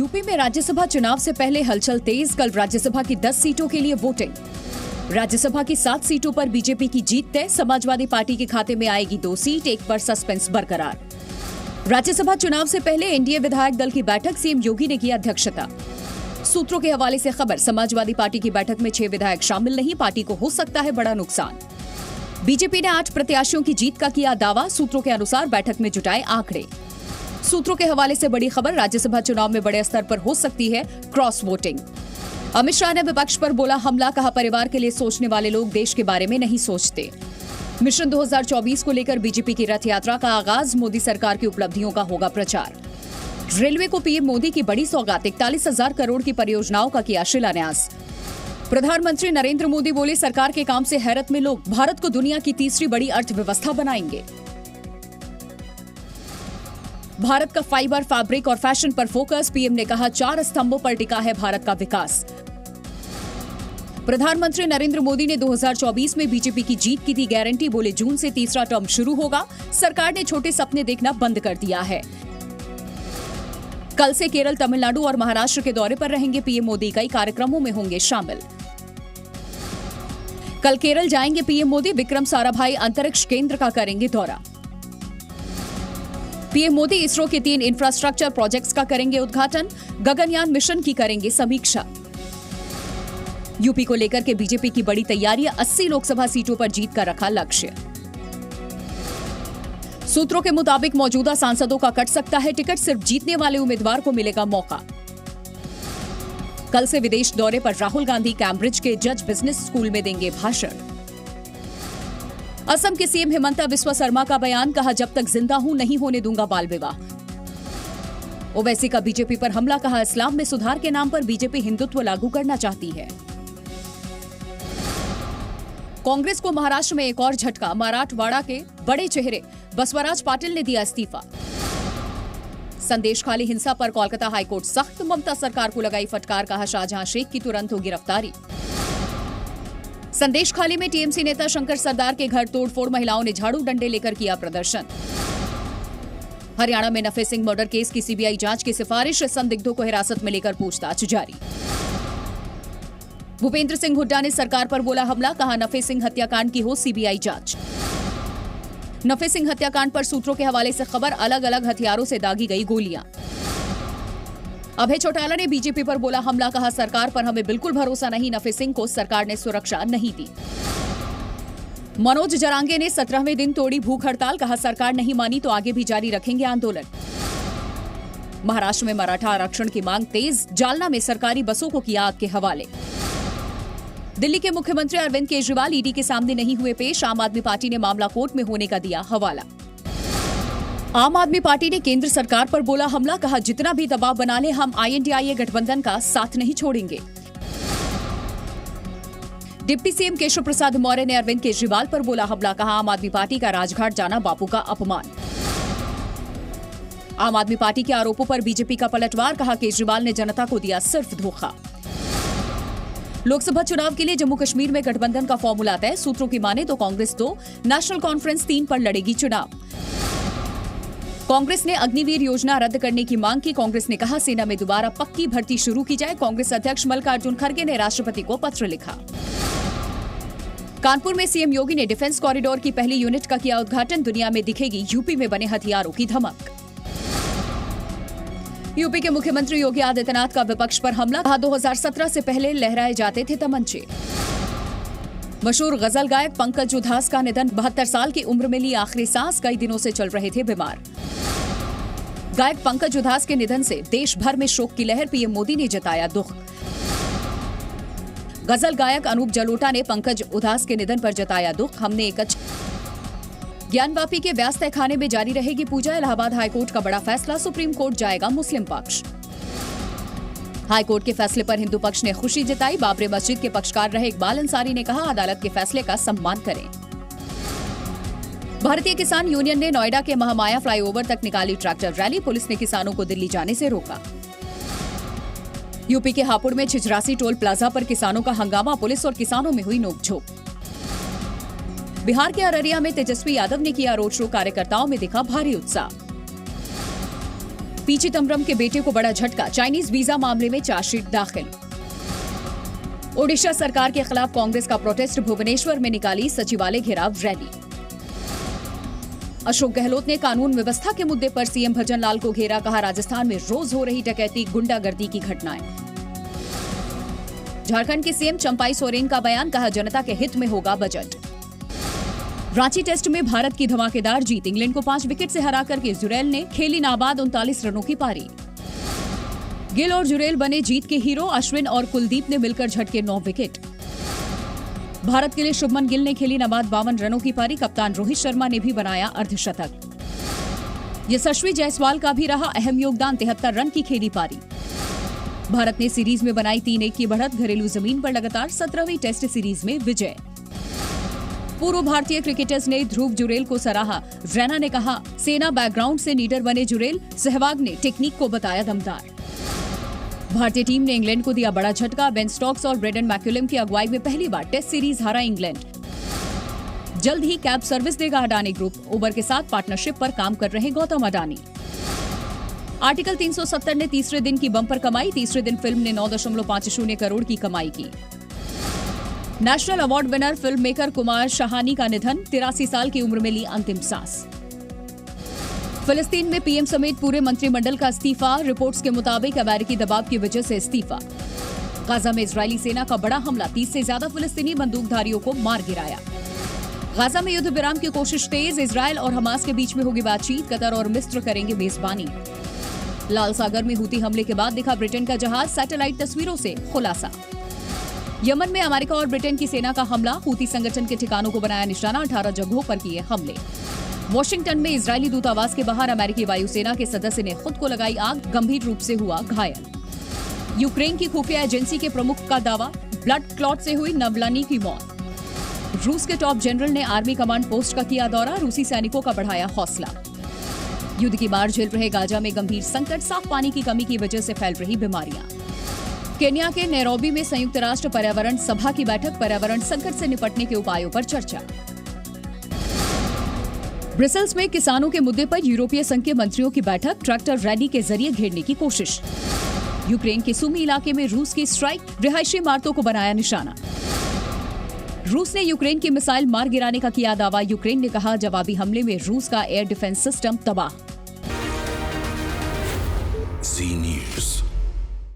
UP में राज्यसभा चुनाव से पहले हलचल तेज। कल राज्यसभा की 10 सीटों के लिए वोटिंग। राज्यसभा की 7 सीटों पर बीजेपी की जीत तय। समाजवादी पार्टी के खाते में आएगी 2 सीट, एक पर सस्पेंस बरकरार। राज्यसभा चुनाव से पहले एनडीए विधायक दल की बैठक, सीएम योगी ने की अध्यक्षता। सूत्रों के हवाले से खबर, समाजवादी पार्टी की बैठक में 6 विधायक शामिल नहीं, पार्टी को हो सकता है बड़ा नुकसान। बीजेपी ने 8 प्रत्याशियों की जीत का किया दावा। सूत्रों के अनुसार बैठक में जुटाए आंकड़े। सूत्रों के हवाले से बड़ी खबर, राज्यसभा चुनाव में बड़े स्तर पर हो सकती है क्रॉस वोटिंग। अमित शाह ने विपक्ष पर बोला हमला, कहा परिवार के लिए सोचने वाले लोग देश के बारे में नहीं सोचते। मिशन 2024 को लेकर बीजेपी की रथ यात्रा का आगाज, मोदी सरकार की उपलब्धियों का होगा प्रचार। रेलवे को पीएम मोदी की बड़ी सौगात, 41,000 करोड़ की परियोजनाओं का किया शिलान्यास। प्रधानमंत्री नरेंद्र मोदी बोले सरकार के काम से हैरत में लोग, भारत को दुनिया की तीसरी बड़ी अर्थव्यवस्था बनाएंगे। भारत का फाइबर, फैब्रिक और फैशन पर फोकस, पीएम ने कहा 4 स्तंभों पर टिका है भारत का विकास। प्रधानमंत्री नरेंद्र मोदी ने 2024 में बीजेपी की जीत की दी गारंटी, बोले जून से तीसरा टर्म शुरू होगा। सरकार ने छोटे सपने देखना बंद कर दिया है। कल से केरल, तमिलनाडु और महाराष्ट्र के दौरे पर रहेंगे पीएम मोदी, कई कार्यक्रमों में होंगे शामिल। कल केरल जाएंगे पीएम मोदी, विक्रम साराभाई अंतरिक्ष केंद्र का करेंगे दौरा। पीएम मोदी इसरो के 3 इंफ्रास्ट्रक्चर प्रोजेक्ट्स का करेंगे उद्घाटन, गगनयान मिशन की करेंगे समीक्षा। यूपी को लेकर के बीजेपी की बड़ी तैयारियां, 80 लोकसभा सीटों पर जीत का रखा लक्ष्य। सूत्रों के मुताबिक मौजूदा सांसदों का कट सकता है टिकट, सिर्फ जीतने वाले उम्मीदवार को मिलेगा मौका। कल से विदेश दौरे पर राहुल गांधी कैम्ब्रिज के जज बिजनेस स्कूल में देंगे भाषण। असम के सीएम हिमंता बिस्वा शर्मा का बयान, कहा जब तक जिंदा हूं नहीं होने दूंगा बाल विवाह। ओवैसी का बीजेपी पर हमला, कहा इस्लाम में सुधार के नाम पर बीजेपी हिंदुत्व लागू करना चाहती है। कांग्रेस को महाराष्ट्र में एक और झटका, मराठवाड़ा के बड़े चेहरे बसवराज पाटिल ने दिया इस्तीफा। संदेशखाली हिंसा पर कोलकाता हाईकोर्ट सख्त, ममता सरकार को लगाई फटकार, कहा शाहजहां शेख की तुरंत हो गिरफ्तारी। संदेशखाली में टीएमसी नेता शंकर सरदार के घर तोड़फोड़, महिलाओं ने झाड़ू डंडे लेकर किया प्रदर्शन। हरियाणा में नफे सिंह मर्डर केस की सीबीआई जांच की सिफारिश, संदिग्धों को हिरासत में लेकर पूछताछ जारी। भूपेंद्र सिंह हुड्डा ने सरकार पर बोला हमला, कहा नफे सिंह हत्याकांड की हो सीबीआई जांच। नफे सिंह हत्याकांड पर सूत्रों के हवाले से खबर, अलग अलग हथियारों से दागी गई गोलियां। अभय चौटाला ने बीजेपी पर बोला हमला, कहा सरकार पर हमें बिल्कुल भरोसा नहीं, नफे सिंह को सरकार ने सुरक्षा नहीं दी। मनोज जरांगे ने 17वें दिन तोड़ी भूख हड़ताल, कहा सरकार नहीं मानी तो आगे भी जारी रखेंगे आंदोलन। महाराष्ट्र में मराठा आरक्षण की मांग तेज, जालना में सरकारी बसों को किया आग के हवाले। दिल्ली के मुख्यमंत्री अरविंद केजरीवाल ईडी के सामने नहीं हुए पेश, आम आदमी पार्टी ने मामला कोर्ट में होने का दिया हवाला। आम आदमी पार्टी ने केंद्र सरकार पर बोला हमला, कहा जितना भी दबाव बना ले हम INDIA गठबंधन का साथ नहीं छोड़ेंगे। डिप्टी सीएम केशव प्रसाद मौर्य ने अरविंद केजरीवाल पर बोला हमला, कहा आम आदमी पार्टी का राजघाट जाना बापू का अपमान। आम आदमी पार्टी के आरोपों पर बीजेपी का पलटवार, कहा केजरीवाल ने जनता को दिया सिर्फ धोखा। लोकसभा चुनाव के लिए जम्मू कश्मीर में गठबंधन का फॉर्मूला तय, सूत्रों की माने तो कांग्रेस 2, नेशनल कॉन्फ्रेंस 3 पर लड़ेगी चुनाव। कांग्रेस ने अग्निवीर योजना रद्द करने की मांग की, कांग्रेस ने कहा सेना में दोबारा पक्की भर्ती शुरू की जाए। कांग्रेस अध्यक्ष मल्लिकार्जुन खड़गे ने राष्ट्रपति को पत्र लिखा। कानपुर में सीएम योगी ने डिफेंस कॉरिडोर की पहली यूनिट का किया उद्घाटन, दुनिया में दिखेगी यूपी में बने हथियारों की धमक। यूपी के मुख्यमंत्री योगी आदित्यनाथ का विपक्ष पर हमला, कहा 2017 से पहले लहराए जाते थे तमंचे। मशहूर गजल गायक पंकज उधास का निधन, 72 साल की उम्र में ली आखिरी सांस, कई दिनों से चल रहे थे बीमार। गायक पंकज उधास के निधन से देश भर में शोक की लहर, पीएम मोदी ने जताया दुख। गजल गायक अनूप जलोटा ने पंकज उधास के निधन पर जताया दुख, हमने एक ज्ञानवापी के व्यास तहखाने में जारी रहेगी पूजा, इलाहाबाद हाईकोर्ट का बड़ा फैसला, सुप्रीम कोर्ट जाएगा मुस्लिम पक्ष। हाईकोर्ट के फैसले पर हिंदू पक्ष ने खुशी जताई, बाबरी मस्जिद के पक्षकार रहे इकबाल अंसारी ने कहा अदालत के फैसले का सम्मान करें। भारतीय किसान यूनियन ने नोएडा के महामाया फ्लाईओवर तक निकाली ट्रैक्टर रैली, पुलिस ने किसानों को दिल्ली जाने से रोका। यूपी के हापुड़ में छिछरासी टोल प्लाजा पर किसानों का हंगामा, पुलिस और किसानों में हुई नोकझोंक। बिहार के अररिया में तेजस्वी यादव ने किया रोड शो, कार्यकर्ताओं में दिखा भारी उत्साह। पी चिदम्बरम के बेटे को बड़ा झटका, चाइनीज वीजा मामले में चार्जशीट दाखिल। ओडिशा सरकार के खिलाफ कांग्रेस का प्रोटेस्ट, भुवनेश्वर में निकाली सचिवालय घेराव रैली। अशोक गहलोत ने कानून व्यवस्था के मुद्दे पर सीएम भजनलाल को घेरा, कहा राजस्थान में रोज हो रही डकैती, गुंडागर्दी की घटनाएं। झारखंड के सीएम चंपाई सोरेन का बयान, कहा जनता के हित में होगा बजट। रांची टेस्ट में भारत की धमाकेदार जीत, इंग्लैंड को 5 विकेट से हराकर के जुरैल ने खेली नाबाद 39 रनों की पारी। गिल और जुरैल बने जीत के हीरो, अश्विन और कुलदीप ने मिलकर झटके 9 विकेट। भारत के लिए शुभमन गिल ने खेली नाबाद 52 रनों की पारी, कप्तान रोहित शर्मा ने भी बनाया अर्धशतक। यशस्वी जायसवाल का भी रहा अहम योगदान, 73 रन की खेली पारी। भारत ने सीरीज में बनाई 3-1 की बढ़त, घरेलू जमीन पर लगातार 17वीं टेस्ट सीरीज में विजय। पूर्व भारतीय क्रिकेटर्स ने ध्रुव जुरैल को सराहा, रैना ने कहा सेना बैकग्राउंड से नीडर बने जुरैल, सहवाग ने टेक्निक को बताया दमदार। भारतीय टीम ने इंग्लैंड को दिया बड़ा झटका, बेन स्टोक्स और ब्रेंडन मैकुलम की अगुवाई में पहली बार टेस्ट सीरीज हारा इंग्लैंड। जल्द ही कैब सर्विस देगा अडानी ग्रुप, उबर के साथ पार्टनरशिप पर काम कर रहे गौतम अडानी। आर्टिकल 370 ने तीसरे दिन की बम्पर कमाई, तीसरे दिन फिल्म ने 9.50 करोड़ की कमाई की। National award winner film maker Kumar Shahani का निधन, 83 साल की उम्र में ली अंतिम सांस। फिलिस्तीन में पीएम समेत पूरे मंत्रिमंडल का इस्तीफा, रिपोर्ट्स के मुताबिक अमेरिकी दबाव की वजह से इस्तीफा। गाजा में इजरायली सेना का बड़ा हमला, 30 से ज्यादा फिलिस्तीनी बंदूकधारियों को मार गिराया। गाजा में युद्ध विराम की कोशिश तेज, इजरायल और हमास के बीच में होगी बातचीत, कतर और मिस्र करेंगे मेजबानी। लाल सागर में हूती हमले के बाद दिखा ब्रिटेन का जहाज, सैटेलाइट तस्वीरों से खुलासा। यमन में अमेरिका और ब्रिटेन की सेना का हमला, हूती संगठन के ठिकानों को बनाया निशाना, 18 जगहों पर किए हमले। वॉशिंगटन में इजरायली दूतावास के बाहर अमेरिकी वायुसेना के सदस्य ने खुद को लगाई आग, गंभीर रूप से हुआ घायल। यूक्रेन की खुफिया एजेंसी के प्रमुख का दावा, ब्लड क्लॉट से हुई नवलानी की मौत। रूस के टॉप जनरल ने आर्मी कमांड पोस्ट का किया दौरा, रूसी सैनिकों का बढ़ाया हौसला। युद्ध की मार झेल रहे गाजा में गंभीर संकट, साफ पानी की कमी की वजह से फैल रही बीमारियां। केन्या के नैरोबी में संयुक्त राष्ट्र पर्यावरण सभा की बैठक, पर्यावरण संकट से निपटने के उपायों पर चर्चा। ब्रसेल्स में किसानों के मुद्दे पर यूरोपीय संघ के मंत्रियों की बैठक, ट्रैक्टर रैली के जरिए घेरने की कोशिश। यूक्रेन के सुमी इलाके में रूस की स्ट्राइक, रिहायशी इमारतों को बनाया निशाना। रूस ने यूक्रेन की मिसाइल मार गिराने का किया दावा, यूक्रेन ने कहा जवाबी हमले में रूस का एयर डिफेंस सिस्टम तबाह।